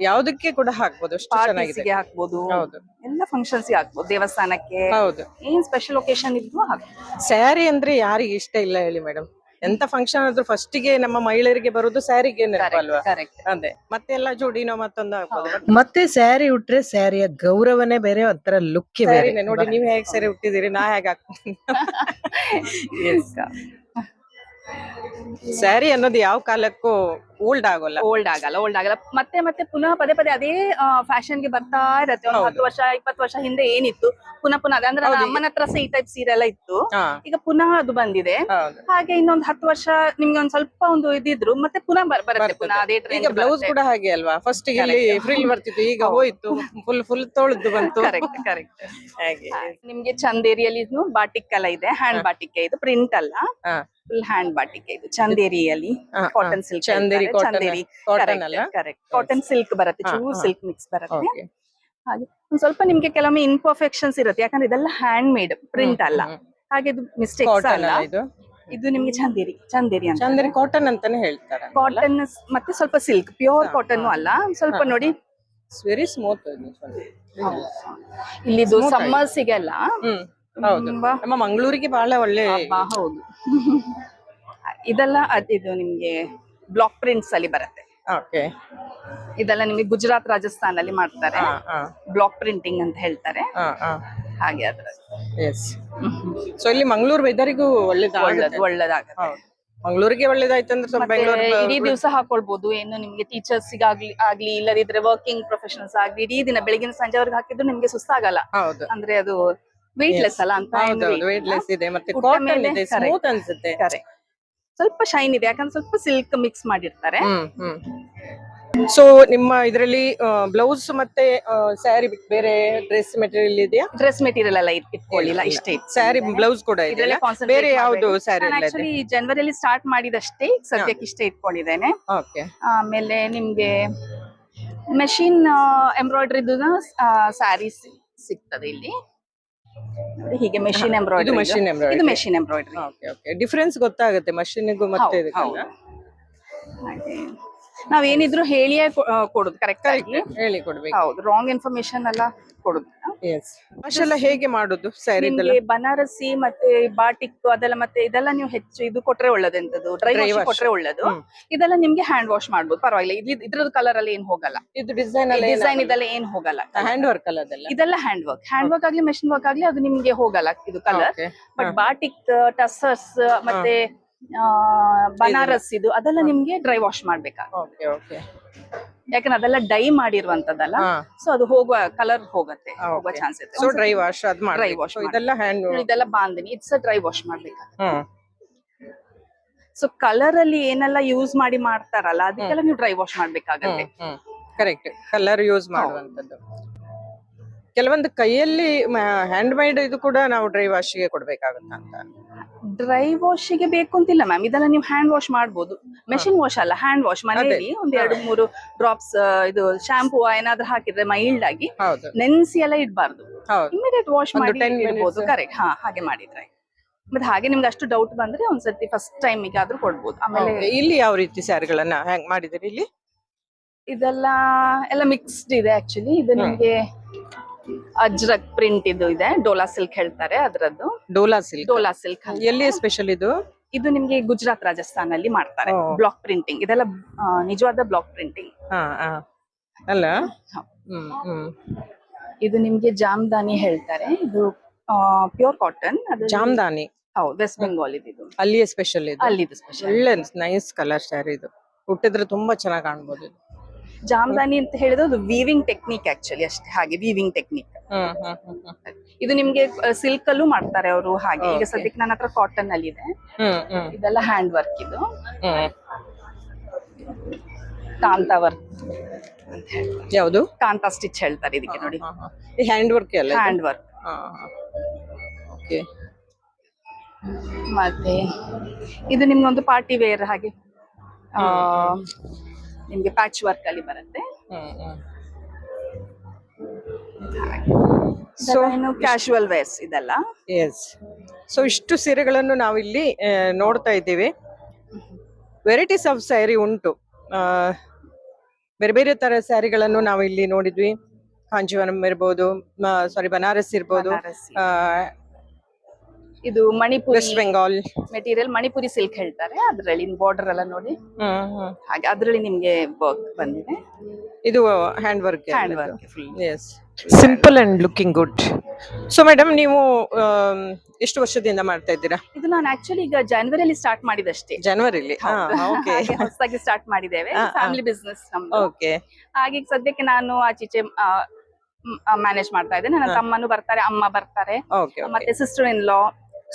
ಯಾವುದಕ್ಕೆ ಕೂಡ ಹಾಕ್ಬೋದು, ಅಷ್ಟು ಚೆನ್ನಾಗಿದೆ. ಹಾಕ್ಬೋದು, ಹೌದು, ಎಲ್ಲ ಫಂಕ್ಷನ್ಸ್ ಹಾಕ್ಬೋದು, ದೇವಸ್ಥಾನಕ್ಕೆ. ಹೌದು, ಏನ್ ಸ್ಪೆಷಲ್ ಒಕೇಶನ್ ಇದ್ರು ಹಾಕ್ಬೋದು. ಸ್ಯಾರಿ ಅಂದ್ರೆ ಯಾರಿಗೆ ಇಷ್ಟ ಇಲ್ಲ ಹೇಳಿ ಮೇಡಮ್? ಎಂತ ಫಂಕ್ಷನ್ ಆದ್ರೂ ಫಸ್ಟ್ ಗೆ ನಮ್ಮ ಮಹಿಳೆಯರಿಗೆ ಬರೋದು ಸ್ಯಾರಿಗೆ ಅಲ್ವಾ? ಅದೇ, ಮತ್ತೆ ಎಲ್ಲ ಜೋಡಿನೋ ಮತ್ತೊಂದು ಆಗ್ಬೋದು. ಮತ್ತೆ ಸ್ಯಾರಿ ಉಟ್ರೆ ಸ್ಯಾರಿಯ ಗೌರವನೇ ಬೇರೆ, ಒಂಥರ ಲುಕ್ ಬೇರೆ. ನೋಡಿ, ನೀವ್ ಹೇಗೆ ಸ್ಯಾರಿ ಉಟ್ಟಿದ್ದೀರಿ, ನಾ ಹೇಗೆ ಹಾಕ್ತೀನಿ. ಸ್ಯಾರಿ ಅನ್ನೋದು ಯಾವ ಕಾಲಕ್ಕೂ ಓಲ್ಡ್ ಆಗಲ್ಲ. ಮತ್ತೆ ಪುನಃ ಪದೇ ಪದೇ ಅದೇ ಫ್ಯಾಷನ್ ಗೆ ಬರ್ತಾ ಇರತ್ತೆ. ಒಂದು 10 ವರ್ಷ 20 ವರ್ಷ ಹಿಂದೆ ಏನಿತ್ತು, ಪುನಃ ಅದೇ. ಅಂದ್ರೆ ನನ್ನ ಅಮ್ಮನ ಹತ್ರ ಈ ಟೈಪ್ ಸೀರೆ ಎಲ್ಲ ಇತ್ತು, ಈಗ ಪುನಃ ಅದು ಬಂದಿದೆ. ಹಾಗೆ ಇನ್ನೊಂದ್ 10 ವರ್ಷ ನಿಮ್ಗೆ ಒಂದ್ ಸ್ವಲ್ಪ ಒಂದು ಇದಿದ್ರು, ಮತ್ತೆ ಪುನಃ ಬರುತ್ತೆ ಪುನಃ ಅದೇ ಟ್ರೆಂಡ್. ಈಗ ಬ್ಲೌಸ್ ಕೂಡ ಹಾಗೆ ಅಲ್ವಾ? ಫಸ್ಟ್ ಇಲ್ಲಿ ಫ್ರಿಲ್ ಬರ್ತಿತ್ತು, ಈಗ ಹೋಯ್ತು, ಫುಲ್ ತೊಳೆದು ಬಂತು. ಕರೆಕ್ಟ್. ಹಾಗೆ ನಿಮ್ಗೆ ಚಂದೇರಿಯಲ್ಲಿ ಬಾಟಿಕ್ ಎಲ್ಲ ಇದೆ, ಹ್ಯಾಂಡ್ ಬಾಟಿಕ್. ಇದು ಪ್ರಿಂಟ್ ಅಲ್ಲ, ಫುಲ್ ಹ್ಯಾಂಡ್ ಬಾಟಿಕ್. ಇದು ಚಂದೇರಿಯಲ್ಲಿ cotton silk. Correct, cotton silk ಬರುತ್ತೆ, ಚೂರು ಸಿಲ್ಕ್ ಮಿಕ್ಸ್ ಬರುತ್ತೆ. ಹಾಗೆ ಒಂದ್ ಸ್ವಲ್ಪ ನಿಮ್ಗೆ ಕೆಲವೊಮ್ಮೆ ಇನ್ಪರ್ಫೆಕ್ಷನ್ಸ್ ಇರುತ್ತೆ, ಯಾಕಂದ್ರೆ ಇದೆಲ್ಲ ಹ್ಯಾಂಡ್ ಮೇಡ್, ಪ್ರಿಂಟ್ ಅಲ್ಲ. ಹಾಗೆ ಇದು ಮಿಸ್ಟೇಕ್ಸ್ ಅಲ್ಲ. ಇದು ನಿಮ್ಗೆ ಚಂದೇರಿ ಅಂತ, ಚಂದೇರಿ ಕಾಟನ್ ಅಂತಾನೆ ಹೇಳ್ತಾರೆ. ಕಾಟನ್ ಮತ್ತೆ ಸ್ವಲ್ಪ ಸಿಲ್ಕ್, ಪ್ಯೂರ್ ಕಾಟನ್ ಅಲ್ಲ. ಸ್ವಲ್ಪ ನೋಡಿ, ವೆರಿ ಸ್ಮೂತ್. ಇಲ್ಲಿದು ಸಮ್ಮರ್ ಸಿಗಲ್ಲ. ಹೌದು, ನಮ್ಮ ಮಂಗಳೂರಿಗೆ ಬಹಳ ಒಳ್ಳೆ. ಹೌದು, ಇದೆಲ್ಲ ಇದು ನಿಮ್ಗೆ ಬ್ಲಾಕ್ ಪ್ರಿಂಟ್ಸ್ ಅಲ್ಲಿ ಬರುತ್ತೆ. ಇದೆಲ್ಲ ನಿಮ್ಗೆ ಗುಜರಾತ್, ರಾಜಸ್ಥಾನ್ ಅಲ್ಲಿ ಮಾಡ್ತಾರೆ, ಬ್ಲಾಕ್ ಪ್ರಿಂಟಿಂಗ್ ಅಂತ ಹೇಳ್ತಾರೆ. ಹಾಗೆ ಅದ್ರ ಸೊ ಇಲ್ಲಿ ಮಂಗಳೂರು ವೆದರಿಗೂ ಒಳ್ಳೇದಾಗುತ್ತೆ. ಮಂಗಳೂರಿಗೆ ಒಳ್ಳೇದಾಯ್ತಂದ್ರೆ ಸ್ವಲ್ಪ ಇಡೀ ದಿವಸ ಹಾಕೊಳ್ಬಹುದು. ಏನು ನಿಮ್ಗೆ ಟೀಚರ್ಸ್ ಆಗ್ಲಿ ಇಲ್ಲದಿದ್ರೆ ವರ್ಕಿಂಗ್ ಪ್ರೊಫೆಷನಲ್ಸ್ ಆಗ್ಲಿ, ಇಡೀ ದಿನ ಬೆಳಗಿನ ಸಂಜೆವರೆಗೆ ಹಾಕಿದ್ರು ನಿಮ್ಗೆ ಸುಸ್ತಾಗಲ್ಲ. ಅಂದ್ರೆ ಅದು ವೇಟ್ಲೆಸ್ ಅಲ್ಲ ಅಂತ. ವೇಟ್ಲೆಸ್ ಇದೆ, ಮತ್ತೆ ಕಾಟನ್ ಇದೆ, ಸ್ಮೂತ್ ಅನ್ಸುತ್ತೆ. ಸ್ವಲ್ಪ ಶೈನ್ ಇದೆ, ಯಾಕಂದ್ರೆ ಸ್ವಲ್ಪ ಸಿಲ್ಕ್ ಮಿಕ್ಸ್ ಮಾಡಿರ್ತಾರೆ. ಸೊ ನಿಮ್ಮ ಇದರಲ್ಲಿ ಬ್ಲೌಸ್ ಮತ್ತೆ ಸ್ಯಾರಿ ಬಿಟ್ಟು ಬೇರೆ ಡ್ರೆಸ್ ಮೆಟೀರಿಯಲ್ ಇದೆಯಾ? ಡ್ರೆಸ್ ಮೆಟೀರಿಯಲ್ ಎಲ್ಲ ಇಟ್ಕೊಳ್ಳಿಲ್ಲ, ಇಷ್ಟೇ. ಸ್ಯಾರಿ ಬ್ಲೌಸ್ ಕೂಡ ಇದೆ, ಬೇರೆ ಯಾವ್ದು ಸ್ಯಾರಿ? ಆಕ್ಚುಲಿ ಜನವರಿಯಲ್ಲಿ ಸ್ಟಾರ್ಟ್ ಮಾಡಿದಷ್ಟೇ, ಸದ್ಯಕ್ಕೆ ಇಷ್ಟೇ ಇಟ್ಕೊಂಡಿದ್ದೇನೆ. ಆಮೇಲೆ ನಿಮ್ಗೆ ಮೆಷಿನ್ ಎಂಬ್ರಾಯ್ಡರಿದು ಸ್ಯಾರೀಸ್ ಸಿಗ್ತದೆ ಇಲ್ಲಿ. ಹೀಗೆ ಮೆಷಿನ್ ಎಂಬ್ರಾಯ್ಡರಿ, ಇದು ಮೆಷಿನ್ ಎಂಬ್ರಾಯ್ಡರಿ. ಡಿಫರೆನ್ಸ್ ಗೊತ್ತಾಗುತ್ತೆ ಮಷೀನ್ಗೂ ಮತ್ತೆ ನಾವೇನಿದ್ರು ಹೇಳಿಯೇ ಕೊಡುದು, ಕರೆಕ್ಟ್ ಆಗಿ ಹೇಳಿ ಕೊಡ್ಬೇಕು. ಹೌದು, ರಾಂಗ್ ಇನ್ಫಾರ್ಮೇಶನ್ ಎಲ್ಲ ಕೊಡುದು. ಅಷ್ಟೆಲ್ಲ ಹೇಗೆ ಮಾಡುದು? ನಿಮ್ಗೆ ಬನಾರಸಿ ಮತ್ತೆ ಬಾಟಿಕ್ ಅದೆಲ್ಲ, ಮತ್ತೆ ಇದೆಲ್ಲ ನೀವು ಹೆಚ್ಚು ಇದು ಕೊಟ್ರೆ ಒಳ್ಳೇದೆಂತದ್ದು, ಡ್ರೈ ವಾಶ್ ಕೊಟ್ರೆ ಒಳ್ಳೇದು. ಇದೆಲ್ಲ ನಿಮ್ಗೆ ಹ್ಯಾಂಡ್ ವಾಶ್ ಮಾಡ್ಬೋದು, ಪರವಾಗಿಲ್ಲ. ಇದ್ರದ್ದು ಕಲರ್ ಅಲ್ಲಿ ಏನ್ ಹೋಗಲ್ಲ, ಇದು ಡಿಸೈನ್ ಇದೆಲ್ಲ ಏನ್ ಹೋಗಲ್ಲ. ಹ್ಯಾಂಡ್ ವರ್ಕ್ ಅಲ್ಲ ಇದೆಲ್ಲ ಹ್ಯಾಂಡ್ ವರ್ಕ್ ಆಗ್ಲಿ ಮೆಷಿನ್ ವರ್ಕ್ ಆಗ್ಲಿ, ಅದು ನಿಮ್ಗೆ ಹೋಗಲ್ಲ ಇದು ಕಲರ್. ಬಟ್ ಬಾಟಿಕ್, ಟಸರ್ಸ್ ಮತ್ತೆ ಬನಾರಸ್ ಇದು ಅದೆಲ್ಲ ನಿಮ್ಗೆ ಡ್ರೈ ವಾಶ್ ಮಾಡ್ಬೇಕಾಗುತ್ತೆ. ಯಾಕಂದ್ರೆ ಅದೆಲ್ಲ ಡೈ ಮಾಡಿರುವಂತದ್ದಲ್ಲ, ಸೊ ಅದು ಹೋಗುವ ಕಲರ್ ಹೋಗುತ್ತೆ, ಹೋಗುವ ಚಾನ್ಸ್ ಇದೆ. ಸೊ ಡ್ರೈ ವಾಶ್ ಇದೆಲ್ಲ ಹ್ಯಾಂಡ್, ಇದೆಲ್ಲ ಬಾಂಧನಿ, ಇಟ್ಸ್ ಡ್ರೈ ವಾಶ್ ಮಾಡ್ಬೇಕಾಗುತ್ತೆ. ಸೊ ಕಲರ್ ಅಲ್ಲಿ ಏನೆಲ್ಲ ಯೂಸ್ ಮಾಡಿ ಮಾಡ್ತಾರಲ್ಲ, ಅದಕ್ಕೆಲ್ಲ ನೀವು ಡ್ರೈ ವಾಶ್ ಮಾಡ್ಬೇಕಾಗತ್ತೆ. ಕರೆಕ್ಟ್, ಕಲರ್ ಯೂಸ್ ಮಾಡುವಂತದ್ದು. ಕೆಲವೊಂದು ಕೈಯಲ್ಲಿ ಹ್ಯಾಂಡ್ ಮೇಡ್ ಇದು ಕೂಡ ನಾವು ಡ್ರೈ ವಾಶ್ ಗೆ ಕೊಡ್ಬೇಕಾಗುತ್ತ ಅಂತ? ಡ್ರೈ ವಾಶ್ ಗೆ ಬೇಕು ಅಂತಿಲ್ಲ ಮ್ಯಾಮ್, ಇದೆಲ್ಲ ನೀವು ಹ್ಯಾಂಡ್ ವಾಶ್ ಮಾಡ್ಬೋದು. ಮೆಷಿನ್ ವಾಶ್ ಅಲ್ಲ, ಹ್ಯಾಂಡ್ ವಾಶ್. ಮನೆಯಲ್ಲಿ ಒಂದ್ 2-3 ಡ್ರಾಪ್ಸ್ ಇದು ಶಾಂಪೂ ಏನಾದ್ರೂ ಹಾಕಿದ್ರೆ ಮೈಲ್ಡ್ ಆಗಿ, ನೆನ್ಸಿ ಎಲ್ಲ ಇಡ್ಬಾರ್ದು. ಹೌದು. ಇಮಿಡಿಯೇಟ್ ವಾಶ್ ಒಂದು ಮಾಡಿ 10 ಇಡ್ಬೋದು. minutes. ಕರೆಕ್ಟ್, ಹಾ ಹಾಗೆ ಮಾಡಿದ್ರೆ. ಮತ್ತೆ ಹಾಗೆ ನಿಮ್ಗೆ ಅಷ್ಟು ಡೌಟ್ ಬಂದ್ರೆ ಒಂದ್ಸತಿ ಫಸ್ಟ್ ಟೈಮಿಗೆ ಆದ್ರೂ ಕೊಡ್ಬೋದು. ಆಮೇಲೆ Okay. ಇಲ್ಲಿ ಯಾವ ರೀತಿ ಸ್ಯಾರಿಗಳನ್ನ ಹ್ಯಾಂಗ್ ಮಾಡಿದಿರಿ ಇಲ್ಲಿ? ಇದೆಲ್ಲ ಎಲ್ಲ ಮಿಕ್ಸ್ಡ್ ಇದೆ ಆಕ್ಚುಲಿ. ಇದು ನಿಮ್ಗೆ ಅಜ್ರಕ್ ಪ್ರಿಂಟ್ ಇದು ಇದೆ, ಡೋಲಾ ಸಿಲ್ಕ್ ಹೇಳ್ತಾರೆ ಅದ್ರದ್ದು. ಡೋಲಾ ಸಿಲ್ಕ್. ಡೋಲಾ ಸಿಲ್ಕ್ ಎಲ್ಲಿ ಸ್ಪೆಷಲ್ ಇದು? ಇದು ನಿಮ್ಗೆ ಗುಜರಾತ್ ರಾಜಸ್ಥಾನ್ ಅಲ್ಲಿ ಮಾಡ್ತಾರೆ. ಓ. ಬ್ಲಾಕ್ ಪ್ರಿಂಟಿಂಗ್ ಇದೆಲ್ಲ ನಿಜವಾದ ಬ್ಲಾಕ್ ಪ್ರಿಂಟಿಂಗ್. ಹಾ ಅಲ್ಲ. ಹ. ಹ್ಮ್. ಇದು ನಿಮ್ಗೆ ಜಾಮ್ದಾನಿ ಹೇಳ್ತಾರೆ. ಇದು ಪ್ಯೂರ್ ಕಾಟನ್. ಅದು ಜಾಮ್ದಾನಿ. ಹೌದು, ವೆಸ್ಟ್ ಬೆಂಗಾಲ್ ಇದು. ಅಲ್ಲಿಯೇ ಸ್ಪೆಷಲ್ ಇದು. ಅಲ್ಲಿದು ಸ್ಪೆಷಲ್. ಒಳ್ಳೆ ನೈಸ್ ಕಲರ್ ಸ್ಯಾರಿ ಇದು. ಉಟ್ಟಿದ್ರೆ ತುಂಬಾ ಚೆನ್ನಾಗಿ ಕಾಣ್ಬೋದು ಇದು. ಜಾಮ್ದಾನಿ ಅಂತ ಹೇಳಿದ್ರೆ ಅದು ವೀವಿಂಗ್ ಟೆಕ್ನಿಕ್ ಆಕ್ಚುಲಿ, ಅಷ್ಟೇ. ಹಾಗೆ ವೀವಿಂಗ್ ಟೆಕ್ನಿಕ್. ಇದು ನಿಮ್ಗೆ ಸಿಲ್ಕ್ ಅಲ್ಲೂ ಮಾಡ್ತಾರೆ ಅವರು ಹಾಗೆ. ಈಗ Okay. ಸದ್ಯಕ್ಕೆ ನನ್ನ ಹತ್ರ ಕಾಟನ್ ಅಲ್ಲಿ ಇದೆ. ಇದೆಲ್ಲ ಹ್ಯಾಂಡ್ ವರ್ಕ್. ಇದು ಕಾಂತಾ ವರ್ಕ್ ಅಂತ ಹೇಳ್ತಾರೆ. ಯಾವುದು? ಕಾಂತಾ ಸ್ಟಿಚ್ ಹೇಳ್ತಾರೆ ಇದಕ್ಕೆ ನೋಡಿ. ಈ ಹ್ಯಾಂಡ್ ವರ್ಕ್ ಎಲ್ಲ. Hand work. ಓಕೆ. ಮತ್ತೆ ಇದು ನಿಮ್ಗೆ ಒಂದು ಪಾರ್ಟಿ ವೇರ್ ಹಾಗೆ ನಿಮ್ಗೆ ಪ್ಯಾಚ್ ವರ್ಕ್ ಅಲ್ಲಿ ಬರುತ್ತೆ. ಸೊ ಕ್ಯಾಶುವಲ್ ವೇರ್ಸ್ ಇದೆಲ್ಲ. ಎಸ್. ಸೊ ಇಷ್ಟು ಸೀರೆಗಳನ್ನು ನಾವಿಲ್ಲಿ ನೋಡ್ತಾ ಇದ್ದೀವಿ. ವೆರೈಟೀಸ್ ಆಫ್ ಸ್ಯಾರಿ ಉಂಟು. ಬೇರೆ ಬೇರೆ ತರ ಸ್ಯಾರಿಗಳನ್ನು ನಾವು ಇಲ್ಲಿ ನೋಡಿದ್ವಿ. ಕಾಂಜೀವರಂ ಇರ್ಬೋದು, ಬನಾರಸ್ ಇರ್ಬೋದು, ಬನಾರಸಿ. ಇದು ಮಣಿಪುರಿ ವೆಸ್ಟ್ ಬೆಂಗಾಲ್ ಮೆಟೀರಿಯಲ್, ಮಣಿಪುರಿ ಸಿಲ್ಕ್ ಹೇಳ್ತಾರೆ. ಅದ್ರಲ್ಲಿ ಬಾರ್ಡರ್ ಎಲ್ಲ ನೋಡಿ ಹಾಗೆ ಅದ್ರಲ್ಲಿ ನಿಮ್ಗೆ ವರ್ಕ್ ಬಂದಿದೆ. ಇದು hand work. Hand work full. Yes, simple and looking good. So madam, ನೀವು ಎಷ್ಟು ವರ್ಷದಿಂದ ಮಾಡ್ತಾ ಇದ್ದೀರಾ? ಇದು ನಾನು ಆಕ್ಚುಲಿ ಈಗ ಜನವರಿಯಲ್ಲಿ ಸ್ಟಾರ್ಟ್ ಮಾಡಿದಷ್ಟೇ. ಜನವರಿಲಿ? ಓಕೆ. ಹೊಸದಾಗಿ ಸ್ಟಾರ್ಟ್ ಮಾಡಿದ್ದೇವೆ. ಫ್ಯಾಮಿಲಿ ಬಿಸ್ನೆಸ್ ನಮ್ದು. ಓಕೆ. ಹಾಗೆ ಈಗ ಸದ್ಯಕ್ಕೆ ನಾನು ಆಚೀಚೆ ಮ್ಯಾನೇಜ್ ಮಾಡ್ತಾ ಇದ್ದೆ. ನನ್ನ ತಮ್ಮನು ಬರ್ತಾರೆ, ಅಮ್ಮ ಬರ್ತಾರೆ, ಓಕೆ. ಮತ್ತೆ ಸಿಸ್ಟರ್ ಇನ್ ಲಾ.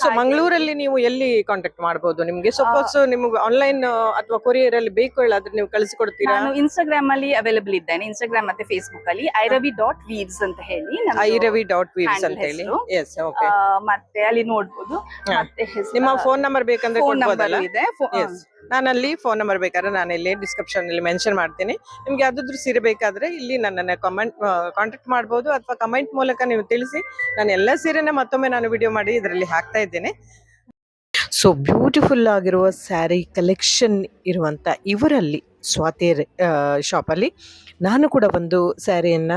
ಸೊ ಮಂಗಳೂರಲ್ಲಿ ನೀವು ಎಲ್ಲಿ ಕಾಂಟ್ಯಾಕ್ಟ್ ಮಾಡಬಹುದು? ನಿಮ್ಗೆ ಸಪೋಸ್ ನಿಮ್ಗೆ ಆನ್ಲೈನ್ ಅಥವಾ ಕೊರಿಯರ್ ಅಲ್ಲಿ ಬೇಕು ಹೇಳಿದ್ರೆ ನೀವು ಕಳಿಸಿಕೊಡ್ತೀರಾ? ನಾನು ಇನ್ಸ್ಟಾಗ್ರಾಮ್ ಅಲ್ಲಿ ಅವೈಲೇಬಲ್ ಇದ್ದೇನೆ. ಇನ್ಸ್ಟಾಗ್ರಾಮ್ ಮತ್ತೆ ಫೇಸ್ಬುಕ್ ಅಲ್ಲಿ IRavi.weaves ಅಂತ ಹೇಳಿ IRavi.weaves ಅಂತ ಹೇಳಿ. Yes, okay. ಮತ್ತೆ ಅಲ್ಲಿ ನೋಡ್ಬೋದು. ಮತ್ತೆ ನಿಮ್ಮ ಫೋನ್ ನಂಬರ್ ಬೇಕಂದ್ರೆ ಫೋನ್ ನಂಬರ್ ಕೊಡ್ಬೋದಲ್ಲ? ಇದೆ. ಎಸ್, ನಾನು ಅಲ್ಲಿ ಫೋನ್ ನಂಬರ್ ಬೇಕಾದ್ರೆ ನಾನು ಇಲ್ಲಿ ಡಿಸ್ಕ್ರಿಪ್ಷನ್ ಅಲ್ಲಿ ಮೆನ್ಷನ್ ಮಾಡ್ತೀನಿ. ನಿಮ್ಗೆ ಯಾವ್ದಾದ್ರು ಸೀರೆ ಬೇಕಾದ್ರೆ ಇಲ್ಲಿ ನನ್ನನ್ನ ಕಾಂಟ್ಯಾಕ್ಟ್ ಮಾಡಬಹುದು, ಅಥವಾ ಕಮೆಂಟ್ ಮೂಲಕ ನೀವು ತಿಳಿಸಿ. ನಾನು ಎಲ್ಲ ಸೀರೆನ ಮತ್ತೊಮ್ಮೆ ನಾನು ವಿಡಿಯೋ ಮಾಡಿ ಇದರಲ್ಲಿ ಹಾಕ್ತಾ ಇದ್ದೇನೆ. ಸೊ ಬ್ಯೂಟಿಫುಲ್ ಆಗಿರುವ ಸ್ಯಾರಿ ಕಲೆಕ್ಷನ್ ಇರುವಂತ ಇವರಲ್ಲಿ ಸ್ವಾತಿ ಶಾಪಲ್ಲಿ ನಾನು ಕೂಡ ಒಂದು ಸ್ಯಾರಿಯನ್ನ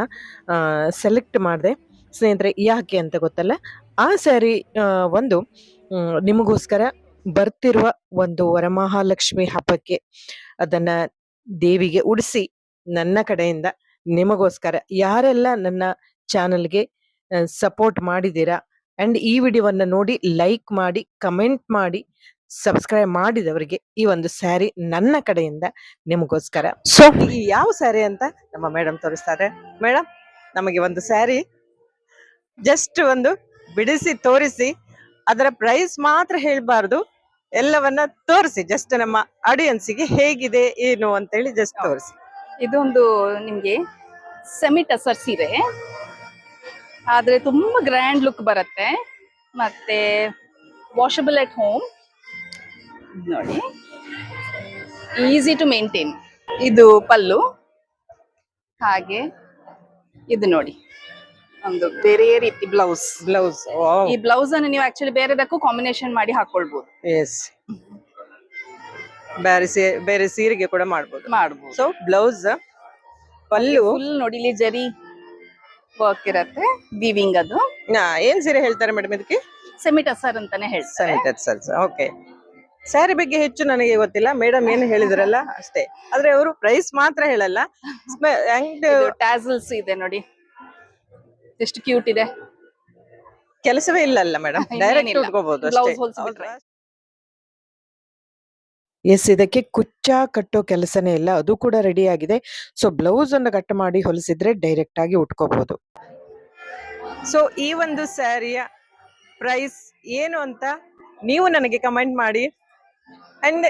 ಸೆಲೆಕ್ಟ್ ಮಾಡಿದೆ ಸ್ನೇಹಿತರೆ. ಯಾಕೆ ಅಂತ ಗೊತ್ತಲ್ಲ, ಆ ಸ್ಯಾರಿ ಒಂದು ನಿಮಗೋಸ್ಕರ ಬರ್ತಿರುವ ಒಂದು ವರಮಹಾಲಕ್ಷ್ಮಿ ಹಬ್ಬಕ್ಕೆ ಅದನ್ನ ದೇವಿಗೆ ಉಡಿಸಿ ನನ್ನ ಕಡೆಯಿಂದ ನಿಮಗೋಸ್ಕರ ಯಾರೆಲ್ಲ ನನ್ನ ಚಾನಲ್ಗೆ ಸಪೋರ್ಟ್ ಮಾಡಿದ್ದೀರಾ ಅಂಡ್ ಈ ವಿಡಿಯೋವನ್ನ ನೋಡಿ ಲೈಕ್ ಮಾಡಿ, ಕಮೆಂಟ್ ಮಾಡಿ, ಸಬ್ಸ್ಕ್ರೈಬ್ ಮಾಡಿದವರಿಗೆ ಈ ಒಂದು ಸ್ಯಾರಿ ನನ್ನ ಕಡೆಯಿಂದ ನಿಮಗೋಸ್ಕರ. ಸೊ ಈ ಯಾವ ಸ್ಯಾರಿ ಅಂತ ನಮ್ಮ ಮೇಡಮ್ ತೋರಿಸ್ತಾರೆ. ಮೇಡಮ್, ನಮಗೆ ಒಂದು ಸ್ಯಾರಿ ಜಸ್ಟ್ ಒಂದು ಬಿಡಿಸಿ ತೋರಿಸಿ, ಅದರ ಪ್ರೈಸ್ ಮಾತ್ರ ಹೇಳ್ಬಾರ್ದು, ಎಲ್ಲವನ್ನ ತೋರಿಸಿ, ಜಸ್ಟ್ ನಮ್ಮ ಆಡಿಯನ್ಸಿಗೆ ಹೇಗಿದೆ ಏನು ಅಂತ ಹೇಳಿ ಜಸ್ಟ್ ತೋರಿಸಿ. ಇದೊಂದು ನಿಮ್ಗೆ ಸೆಮಿ ಟಸರ್ ಸೀರೆ, ಆದ್ರೆ ತುಂಬಾ ಗ್ರ್ಯಾಂಡ್ ಲುಕ್ ಬರುತ್ತೆ. ಮತ್ತೆ ವಾಷಬಲ್ ಎಟ್ ಹೋಮ್ ನೋಡಿ, ಈಸಿ ಟು ಮೇಂಟೈನ್. ಇದು ಪಲ್ಲು. ಹಾಗೆ ಇದು ನೋಡಿ ಒಂದು ಬೇರೆ ರೀತಿ ಬ್ಲೌಸ್. ಈ ಬ್ಲೌಸ್ ಅನ್ನು ನೀವು ಆಕ್ಚುಲಿ ಬೇರೆದಕ್ಕೂ ಕಾಂಬಿನೇಷನ್ ಮಾಡಿ ಹಾಕೊಳ್ಬಹುದು. ಎಸ್, ಬೇರೆ ಸೀರೆಗೆ ಕೂಡ ಮಾಡಬಹುದು. ಸೊ ಬ್ಲೌಸ್, ಪಲ್ಲು ಫುಲ್ ನೋಡಿ, ಇಲ್ಲಿ ಜರಿ ವರ್ಕ್ ಇರತ್ತೆ, ವೀವಿಂಗ್. ಅದು ಏನ್ ಸೀರೆ ಹೇಳ್ತಾರೆ ಮೇಡಮ್ ಇದಕ್ಕೆ? ಸೆಮಿ ಟಸರ್ ಅಂತಾನೆ ಹೇಳ್ತಾರೆ. ಓಕೆ. ಸ್ಯಾರಿ ಬಗ್ಗೆ ಹೆಚ್ಚು ನನಗೆ ಗೊತ್ತಿಲ್ಲ, ಮೇಡಮ್ ಏನು ಹೇಳಿದ್ರಲ್ಲ ಅಷ್ಟೇ. ಆದ್ರೆ ಅವರು ಪ್ರೈಸ್ ಮಾತ್ರ ಹೇಳಲ್ಲ. ಟ್ಯಾಸಲ್ಸ್ ಇದೆ ನೋಡಿ, ಎಷ್ಟು ಕ್ಯೂಟ್ ಇದೆ. ಕೆಲಸವೇ ಇಲ್ಲ ಮೇಡಮ್, ಡೈರೆಕ್ಟ್ ಉಟ್ಕೋಬಹುದು ಅಷ್ಟೇ. ಎಸ್, ಇದಕ್ಕೆ ಕುಚ್ಚ ಕಟ್ಟೋ ಕೆಲಸನೇ ಇಲ್ಲ, ಅದು ಕೂಡ ರೆಡಿ ಆಗಿದೆ. ಸೊ ಬ್ಲೌಸ್ ಅನ್ನು ಕಟ್ ಮಾಡಿ ಹೊಲಿಸಿದ್ರೆ ಡೈರೆಕ್ಟ್ ಆಗಿ ಉಟ್ಕೋಬಹುದು. ಸೊ ಈ ಒಂದು ಸ್ಯಾರಿಯ ಪ್ರೈಸ್ ಏನು ಅಂತ ನೀವು ನನಗೆ ಕಮೆಂಟ್ ಮಾಡಿ. ಅಂಡ್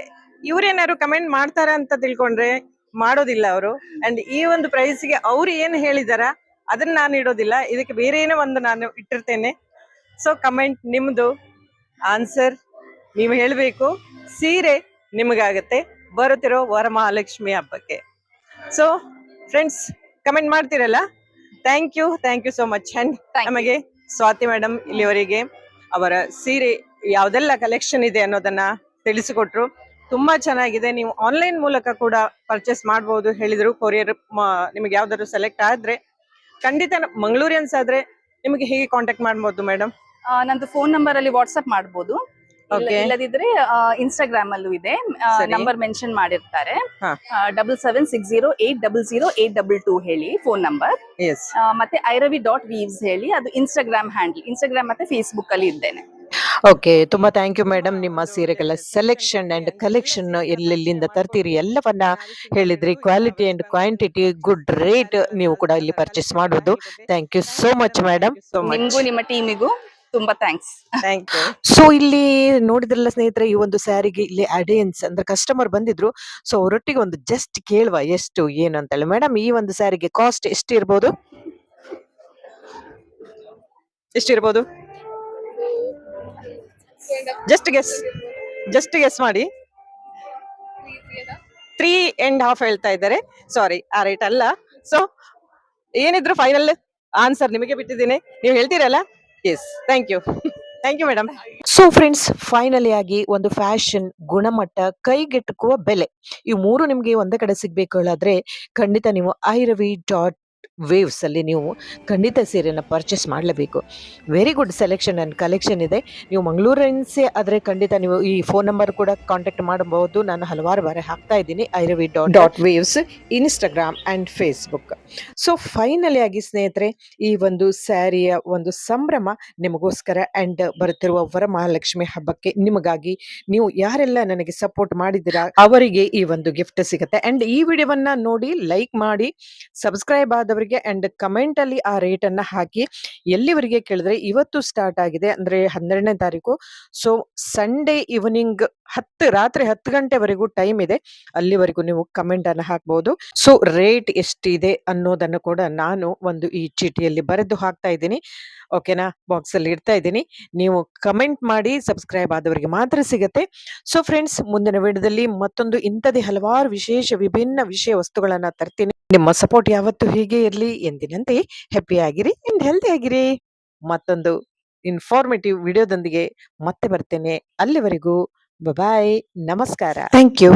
ಇವ್ರೇನಾದ್ರು ಕಮೆಂಟ್ ಮಾಡ್ತಾರ ಅಂತ ತಿಳ್ಕೊಂಡ್ರೆ ಮಾಡೋದಿಲ್ಲ ಅವರು. ಅಂಡ್ ಈ ಒಂದು ಪ್ರೈಸ್ಗೆ ಅವ್ರು ಏನು ಹೇಳಿದಾರ ಅದನ್ನ ನಾನು ಇಡೋದಿಲ್ಲ, ಇದಕ್ಕೆ ಬೇರೆ ಏನೋ ಒಂದು ನಾನು ಇಟ್ಟಿರ್ತೇನೆ. ಸೊ ಕಮೆಂಟ್ ನಿಮ್ದು, ಆನ್ಸರ್ ನೀವು ಹೇಳಬೇಕು. ಸೀರೆ ನಿಮಗಾಗತ್ತೆ ಬರುತ್ತಿರೋ ವರಮಹಾಲಕ್ಷ್ಮಿ ಹಬ್ಬಕ್ಕೆ. ಸೊ ಫ್ರೆಂಡ್ಸ್, ಕಮೆಂಟ್ ಮಾಡ್ತೀರಲ್ಲ, thank you so much. And Thank you. ನಮಗೆ ಸ್ವಾತಿ ಮೇಡಮ್ ಇಲ್ಲಿವರೆಗೆ ಅವರ ಸೀರೆ ಯಾವ್ದೆಲ್ಲ ಕಲೆಕ್ಷನ್ ಇದೆ ಅನ್ನೋದನ್ನ ತಿಳಿಸಿಕೊಟ್ರು. ತುಂಬಾ ಚೆನ್ನಾಗಿದೆ. ನೀವು ಆನ್ಲೈನ್ ಮೂಲಕ ಕೂಡ ಪರ್ಚೇಸ್ ಮಾಡಬಹುದು ಹೇಳಿದ್ರು. ಕೊರಿಯರ್ ನಿಮಗೆ ಯಾವ್ದಾದ್ರು ಸೆಲೆಕ್ಟ್ ಆದ್ರೆ ಖಂಡಿತ ಮಂಗಳೂರಿಯನ್ಸ್ ಆದ್ರೆ ನಿಮಗೆ ಹೇಗೆ ಕಾಂಟ್ಯಾಕ್ಟ್ ಮಾಡಬಹುದು ಮೇಡಮ್? ನಂದು ಫೋನ್ ನಂಬರ್ ಅಲ್ಲಿ ವಾಟ್ಸ್ಆಪ್ ಮಾಡಬಹುದು. Okay. ಇಲ್ಲದಿದ್ರೆ ಇನ್ಸ್ಟಾಗ್ರಾಮ್ ಅಲ್ಲೂ ಇದೆ, ಸರಿ. ನಂಬರ್ ಮೆನ್ಷನ್ ಮಾಡಿರ್ತಾರೆ. ಹಾ. 77608222 ಹೇಳಿ ಫೋನ್ ನಂಬರ್. ಎಸ್. ಮತ್ತೆ IRavi.weaves ಹೇಳಿ, ಅದು ಇನ್ಸ್ಟಾಗ್ರಾಮ್ ಹ್ಯಾಂಡಲ್. ಇನ್ಸ್ಟಾಗ್ರಾಮ್ ಮತ್ತೆ ಫೇಸ್ಬುಕ್ ಅಲ್ಲಿ ಇದ್ದೇನೆ. ಓಕೆ, ತುಂಬಾ ಥ್ಯಾಂಕ್ ಯು ಮೇಡಮ್. ನಿಮ್ಮ ಸೀರೆಗಳ ಸೆಲೆಕ್ಷನ್ ಅಂಡ್ ಕಲೆಕ್ಷನ್ ಎಲ್ಲೆಲ್ಲಿಂದ ತರ್ತೀರಿ ಎಲ್ಲವನ್ನ ಹೇಳಿದ್ರಿ. Quality and quantity, good rate ನೀವು ಕೂಡ ಇಲ್ಲಿ ಪರ್ಚೇಸ್ ಮಾಡಬಹುದು. Thank you so much madam. ನಿಮ್ಗೂ ನಿಮ್ಮ ಟೀಮಿಗೂ ತುಂಬಾ ಥ್ಯಾಂಕ್ಸ್. Thank you. ಸೊ ಇಲ್ಲಿ ನೋಡಿದ್ರಲ್ಲ ಸ್ನೇಹಿತರೆ, ಈ ಒಂದು ಸ್ಯಾರಿಗೆ ಇಲ್ಲಿ ಅಡಿಯನ್ಸ್ ಅಂದ್ರೆ ಕಸ್ಟಮರ್ ಬಂದಿದ್ರು. ಸೊ ಅವರೊಟ್ಟಿಗೆ ಒಂದು ಜಸ್ಟ್ ಕೇಳುವ ಎಷ್ಟು ಏನು ಅಂತ ಹೇಳಿ. ಮೇಡಮ್, ಈ ಒಂದು ಸ್ಯಾರಿಗೆ ಕಾಸ್ಟ್ ಎಷ್ಟಿರ್ಬೋದು? ಎಷ್ಟಿರ್ಬೋದು? ಜಸ್ಟ್ ಗೆಸ್ ಮಾಡಿ. 3.5 ಹೇಳ್ತಾ ಇದ್ದಾರೆ. ಸಾರಿ, ಆ ರೇಟ್ ಅಲ್ಲ. ಸೊ ಏನಿದ್ರು ಫೈನಲ್ ಆನ್ಸರ್ ನಿಮಗೆ ಬಿಟ್ಟಿದ್ದೀನಿ, ನೀವು ಹೇಳ್ತೀರಲ್ಲ. Yes, thank you madam. So friends, finally ಆಗಿ ಒಂದು ಫ್ಯಾಷನ್, ಗುಣಮಟ್ಟ, ಕೈಗೆಟುಕುವ ಬೆಲೆ, ಈ ಮೂರು ನಿಮ್ಗೆ ಒಂದೇ ಕಡೆ ಸಿಗ್ಬೇಕು ಹೇಳಾದ್ರೆ ಖಂಡಿತ ನೀವು IRavi.weaves ಅಲ್ಲಿ ನೀವು ಖಂಡಿತ ಸೀರೆನ ಪರ್ಚೇಸ್ ಮಾಡಲೇಬೇಕು. Very good selection and collection ಇದೆ. ನೀವು ಮಂಗಳೂರಿನ್ಸೇ ಆದರೆ ಖಂಡಿತ ನೀವು ಈ ಫೋನ್ ನಂಬರ್ ಕೂಡ ಕಾಂಟ್ಯಾಕ್ಟ್ ಮಾಡಬಹುದು. ನಾನು ಹಲವಾರು ಬಾರಿ ಹಾಕ್ತಾ ಇದ್ದೀನಿ IRavi.weaves Instagram and Facebook. So finally ಆಗಿ ಸ್ನೇಹಿತರೆ, ಈ ಒಂದು ಸ್ಯಾರಿಯ ಒಂದು ಸಂಭ್ರಮ ನಿಮಗೋಸ್ಕರ ಅಂಡ್ ಬರುತ್ತಿರುವ ವರಮಹಾಲಕ್ಷ್ಮಿ ಹಬ್ಬಕ್ಕೆ ನಿಮಗಾಗಿ ನೀವು ಯಾರೆಲ್ಲ ನನಗೆ ಸಪೋರ್ಟ್ ಮಾಡಿದ್ದೀರಾ ಅವರಿಗೆ ಈ ಒಂದು ಗಿಫ್ಟ್ ಸಿಗುತ್ತೆ. ಅಂಡ್ ಈ ವಿಡಿಯೋವನ್ನ ನೋಡಿ ಲೈಕ್ ಮಾಡಿ, ಸಬ್ಸ್ಕ್ರೈಬ್ ಆದವರಿಗೆ ಅಂಡ್ ಕಮೆಂಟ್ ಅಲ್ಲಿ ಆ ರೇಟ್ ಅನ್ನ ಹಾಕಿ. ಎಲ್ಲಿವರೆಗೆ ಕೇಳಿದ್ರೆ ಇವತ್ತು ಸ್ಟಾರ್ಟ್ ಆಗಿದೆ ಅಂದ್ರೆ 12ನೇ ತಾರೀಕು. ಸೊ ಸಂಡೇ ಈವ್ನಿಂಗ್ ರಾತ್ರಿ 10 ಗಂಟೆವರೆಗೂ ಟೈಮ್ ಇದೆ. ಅಲ್ಲಿವರೆಗೂ ನೀವು ಕಮೆಂಟ್ ಅನ್ನು ಹಾಕಬಹುದು. ಸೊ ರೇಟ್ ಎಷ್ಟಿದೆ ಅನ್ನೋದನ್ನು ಕೂಡ ನಾನು ಒಂದು ಈ ಚೀಟಿಯಲ್ಲಿ ಬರೆದು ಹಾಕ್ತಾ ಇದ್ದೀನಿ. ಓಕೆನಾ, ಬಾಕ್ಸ್ ಅಲ್ಲಿ ಇಡ್ತಾ ಇದ್ದೀನಿ. ನೀವು ಕಮೆಂಟ್ ಮಾಡಿ, ಸಬ್ಸ್ಕ್ರೈಬ್ ಆದವರಿಗೆ ಮಾತ್ರ ಸಿಗತ್ತೆ. ಸೊ ಫ್ರೆಂಡ್ಸ್, ಮುಂದಿನ ವಿಡಿಯೋದಲ್ಲಿ ಮತ್ತೊಂದು ಇಂಥದೇ ಹಲವಾರು ವಿಭಿನ್ನ ವಿಷಯ ವಸ್ತುಗಳನ್ನ ತರ್ತೀನಿ. ನಿಮ್ಮ ಸಪೋರ್ಟ್ ಯಾವತ್ತೂ ಹೀಗೆ ಇರಲಿ. ಎಂದಿನಂತೆ ಹ್ಯಾಪಿ ಆಗಿರಿ ಅಂಡ್ ಹೆಲ್ದಿ ಆಗಿರಿ. ಮತ್ತೊಂದು ಇನ್ಫಾರ್ಮೇಟಿವ್ ವಿಡಿಯೋದೊಂದಿಗೆ ಮತ್ತೆ ಬರ್ತೇನೆ. ಅಲ್ಲಿವರೆಗೂ ಬಾಯ್, ನಮಸ್ಕಾರ, ಥ್ಯಾಂಕ್ ಯು.